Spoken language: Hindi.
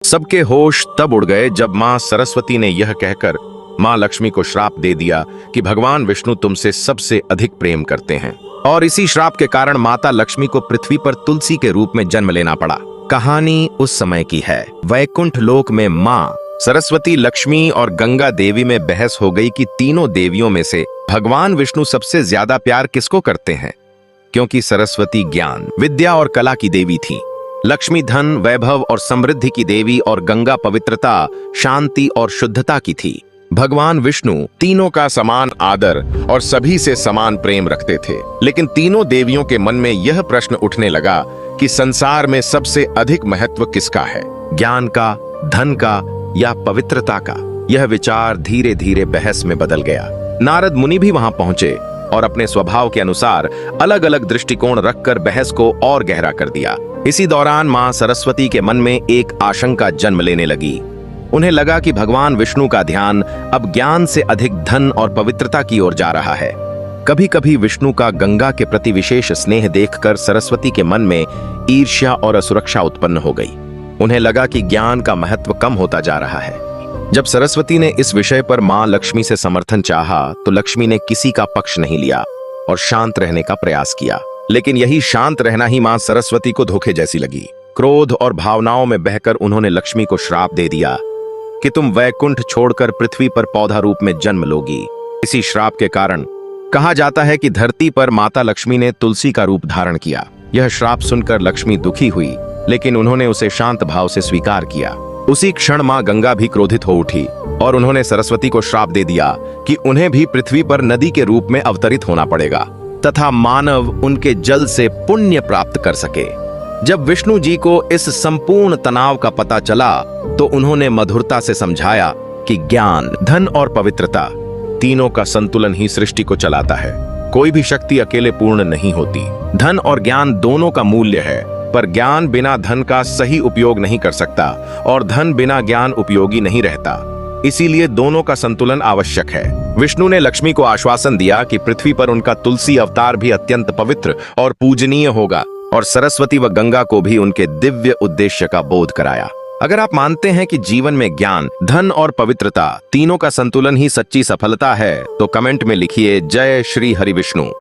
सबके होश तब उड़ गए जब मां सरस्वती ने यह कहकर मां लक्ष्मी को श्राप दे दिया कि भगवान विष्णु तुमसे सबसे अधिक प्रेम करते हैं, और इसी श्राप के कारण माता लक्ष्मी को पृथ्वी पर तुलसी के रूप में जन्म लेना पड़ा। कहानी उस समय की है। वैकुंठ लोक में मां सरस्वती, लक्ष्मी और गंगा देवी में बहस हो गई कि तीनों देवियों में से भगवान विष्णु सबसे ज्यादा प्यार किसको करते हैं, क्योंकि सरस्वती ज्ञान, विद्या और कला की देवी थी, लक्ष्मी धन, वैभव और समृद्धि की देवी और गंगा पवित्रता, शांति और शुद्धता की थी। भगवान विष्णु तीनों का समान आदर और सभी से समान प्रेम रखते थे, लेकिन तीनों देवियों के मन में यह प्रश्न उठने लगा कि संसार में सबसे अधिक महत्व किसका है, ज्ञान का, धन का या पवित्रता का। यह विचार धीरे धीरे बहस में बदल गया। नारद मुनि भी वहां पहुंचे और अपने स्वभाव के अनुसार अलग अलग दृष्टिकोण रखकर बहस को और गहरा कर दिया। इसी दौरान मां सरस्वती के मन में एक आशंका जन्म लेने लगी। उन्हें लगा कि भगवान विष्णु का ध्यान अब ज्ञान से अधिक धन और पवित्रता की ओर जा रहा है। कभी कभी विष्णु का गंगा के प्रति विशेष स्नेह देखकर सरस्वती के मन में ईर्ष्या और असुरक्षा उत्पन्न हो गई। उन्हें लगा कि ज्ञान का महत्व कम होता जा रहा है। जब सरस्वती ने इस विषय पर मां लक्ष्मी से समर्थन चाहा तो लक्ष्मी ने किसी का पक्ष नहीं लिया और शांत रहने का प्रयास किया, लेकिन यही शांत रहना ही मां सरस्वती को धोखे जैसी लगी। क्रोध और भावनाओं में बहकर उन्होंने लक्ष्मी को श्राप दे दिया कि तुम वैकुंठ छोड़कर पृथ्वी पर पौधा रूप में जन्म लोगी। इसी श्राप के कारण कहा जाता है कि धरती पर माता लक्ष्मी ने तुलसी का रूप धारण किया। यह श्राप सुनकर लक्ष्मी दुखी हुई, लेकिन उन्होंने उसे शांत भाव से स्वीकार किया। उसी क्षण मां गंगा भी क्रोधित हो उठी और उन्होंने सरस्वती को श्राप दे दिया कि उन्हें भी पृथ्वी पर नदी के रूप में अवतरित होना पड़ेगा तथा मानव उनके जल से पुण्य प्राप्त कर सके। जब विष्णु जी को इस संपूर्ण तनाव का पता चला तो उन्होंने मधुरता से समझाया कि ज्ञान, धन और पवित्रता तीनों का संतुलन ही सृष्टि को चलाता है। कोई भी शक्ति अकेले पूर्ण नहीं होती। धन और ज्ञान दोनों का मूल्य है, पर ज्ञान बिना धन का सही उपयोग नहीं कर सकता और धन बिना ज्ञान उपयोगी नहीं रहता। इसीलिए दोनों का संतुलन आवश्यक है। विष्णु ने लक्ष्मी को आश्वासन दिया कि पृथ्वी पर उनका तुलसी अवतार भी अत्यंत पवित्र और पूजनीय होगा, और सरस्वती व गंगा को भी उनके दिव्य उद्देश्य का बोध कराया। अगर आप मानते हैं कि जीवन में ज्ञान, धन और पवित्रता तीनों का संतुलन ही सच्ची सफलता है तो कमेंट में लिखिए जय श्री हरि विष्णु।